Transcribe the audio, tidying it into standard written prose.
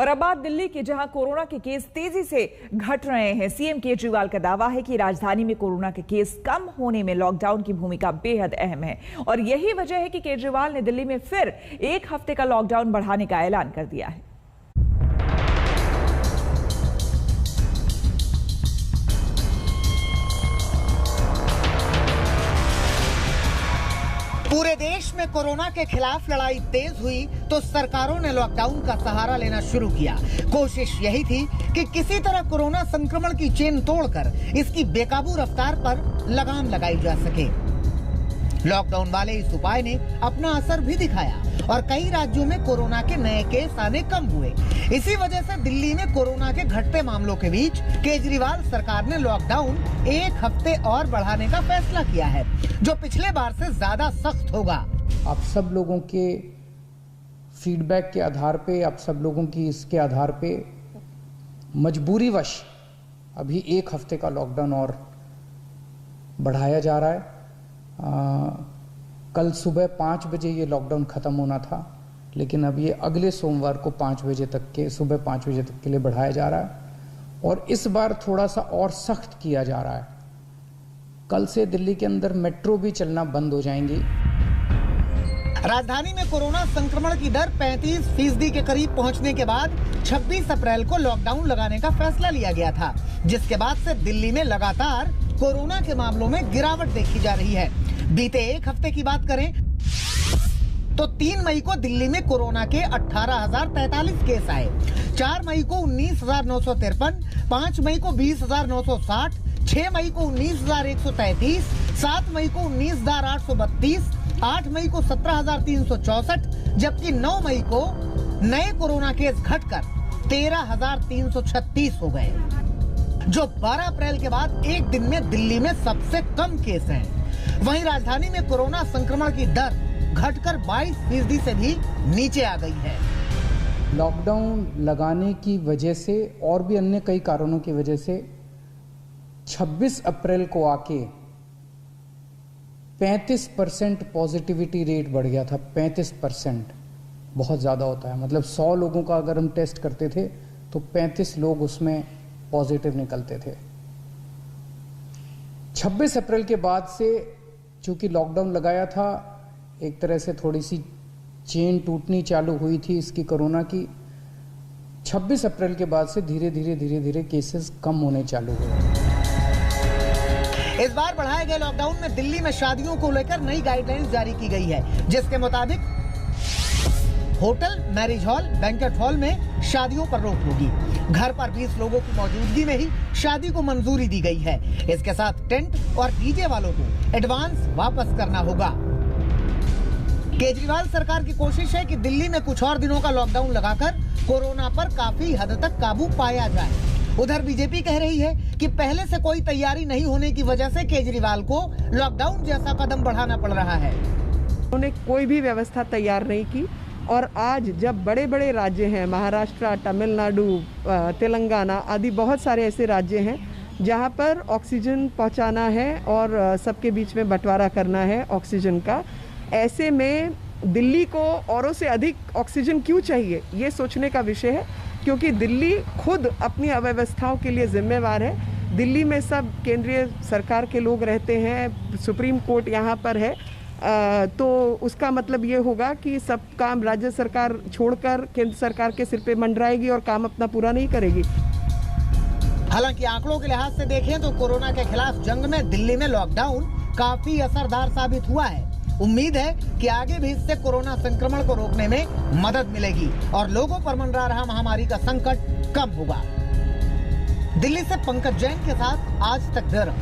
और अब बात दिल्ली की, जहां कोरोना के केस तेजी से घट रहे हैं। सीएम केजरीवाल का दावा है कि राजधानी में कोरोना के केस कम होने में लॉकडाउन की भूमिका बेहद अहम है और यही वजह है कि केजरीवाल ने दिल्ली में फिर 1 हफ्ते का लॉकडाउन बढ़ाने का ऐलान कर दिया है। पूरे देश में कोरोना के खिलाफ लड़ाई तेज हुई तो सरकारों ने लॉकडाउन का सहारा लेना शुरू किया। कोशिश यही थी कि किसी तरह कोरोना संक्रमण की चेन तोड़कर इसकी बेकाबू रफ्तार पर लगाम लगाई जा सके। लॉकडाउन वाले इस उपाय ने अपना असर भी दिखाया और कई राज्यों में कोरोना के नए केस आने कम हुए। इसी वजह से दिल्ली में कोरोना के घटते मामलों के बीच केजरीवाल सरकार ने लॉकडाउन 1 हफ्ते और बढ़ाने का फैसला किया है, जो पिछले बार से ज्यादा सख्त होगा। आप सब लोगों के फीडबैक के आधार पे, आप सब लोगों की इसके आधार पे मजबूरीवश अभी 1 हफ्ते का लॉकडाउन और बढ़ाया जा रहा है। कल सुबह 5 बजे ये लॉकडाउन ख़त्म होना था, लेकिन अब ये अगले सोमवार को 5 बजे तक के, सुबह 5 बजे तक के लिए बढ़ाया जा रहा है और इस बार थोड़ा सा और सख्त किया जा रहा है। कल से दिल्ली के अंदर मेट्रो भी चलना बंद हो जाएंगी। राजधानी में कोरोना संक्रमण की दर 35% के करीब पहुंचने के बाद 26 अप्रैल को लॉकडाउन लगाने का फैसला लिया गया था, जिसके बाद से दिल्ली में लगातार कोरोना के मामलों में गिरावट देखी जा रही है। बीते 1 हफ्ते की बात करें तो 3 मई को दिल्ली में कोरोना के 18,043 केस आए, 4 मई को 19,953, 5 मई को 20,960, 6 मई को 19,133, 7 मई को 19,832, 8 मई को 17,364, जबकि 9 मई को नए कोरोना केस घटकर 13,336 हो गए, जो 12 अप्रैल के बाद एक दिन में दिल्ली में सबसे कम केस हैं। वहीं राजधानी में कोरोना संक्रमण की दर घटकर 22% से भी नीचे आ गई है। लॉकडाउन लगाने की वजह से और भी अन्य कई कारणों की वजह से 26 अप्रैल को आके 35% पॉजिटिविटी रेट बढ़ गया था। 35% बहुत ज़्यादा होता है, मतलब 100 लोगों का अगर हम टेस्ट करते थे तो 35 लोग उसमें पॉजिटिव निकलते थे। 26 अप्रैल के बाद से चूंकि लॉकडाउन लगाया था, एक तरह से थोड़ी सी चेन टूटनी चालू हुई थी इसकी कोरोना की। 26 अप्रैल के बाद से धीरे धीरे केसेस कम होने चालू हुए। इस बार बढ़ाए गए लॉकडाउन में दिल्ली में शादियों को लेकर नई गाइडलाइंस जारी की गई है, जिसके मुताबिक hotel, marriage hall, banquet hall में शादियों पर रोक होगी। घर पर 20 लोगों की मौजूदगी में ही शादी को मंजूरी दी गई है। इसके साथ टेंट और डीजे वालों को एडवांस वापस करना होगा। केजरीवाल सरकार की कोशिश है कि दिल्ली में कुछ और दिनों का लॉकडाउन लगाकर कोरोना पर काफी हद तक काबू पाया जाए। उधर बीजेपी कह रही है कि पहले से कोई तैयारी नहीं होने की वजह से केजरीवाल को लॉकडाउन जैसा कदम बढ़ाना पड़ रहा है। उन्होंने कोई भी व्यवस्था तैयार नहीं की और आज जब बड़े बड़े राज्य हैं, महाराष्ट्र, तमिलनाडु, तेलंगाना आदि बहुत सारे ऐसे राज्य हैं जहां पर ऑक्सीजन पहुंचाना है और सबके बीच में बंटवारा करना है ऑक्सीजन का। ऐसे में दिल्ली को औरों से अधिक ऑक्सीजन क्यों चाहिए, ये सोचने का विषय है, क्योंकि दिल्ली खुद अपनी अव्यवस्थाओं के लिए जिम्मेवार है। दिल्ली में सब केंद्रीय सरकार के लोग रहते हैं, सुप्रीम कोर्ट यहाँ पर है, तो उसका मतलब ये होगा कि सब काम राज्य सरकार छोड़कर केंद्र सरकार के सिर पे मंडराएगी और काम अपना पूरा नहीं करेगी। हालांकि आंकड़ों के लिहाज से देखें तो कोरोना के खिलाफ जंग में दिल्ली में लॉकडाउन काफी असरदार साबित हुआ है। उम्मीद है कि आगे भी इससे कोरोना संक्रमण को रोकने में मदद मिलेगी और लोगों पर मंडरा रहा महामारी का संकट कम होगा। दिल्ली से पंकज जैन के साथ आज तक ब्यूरो।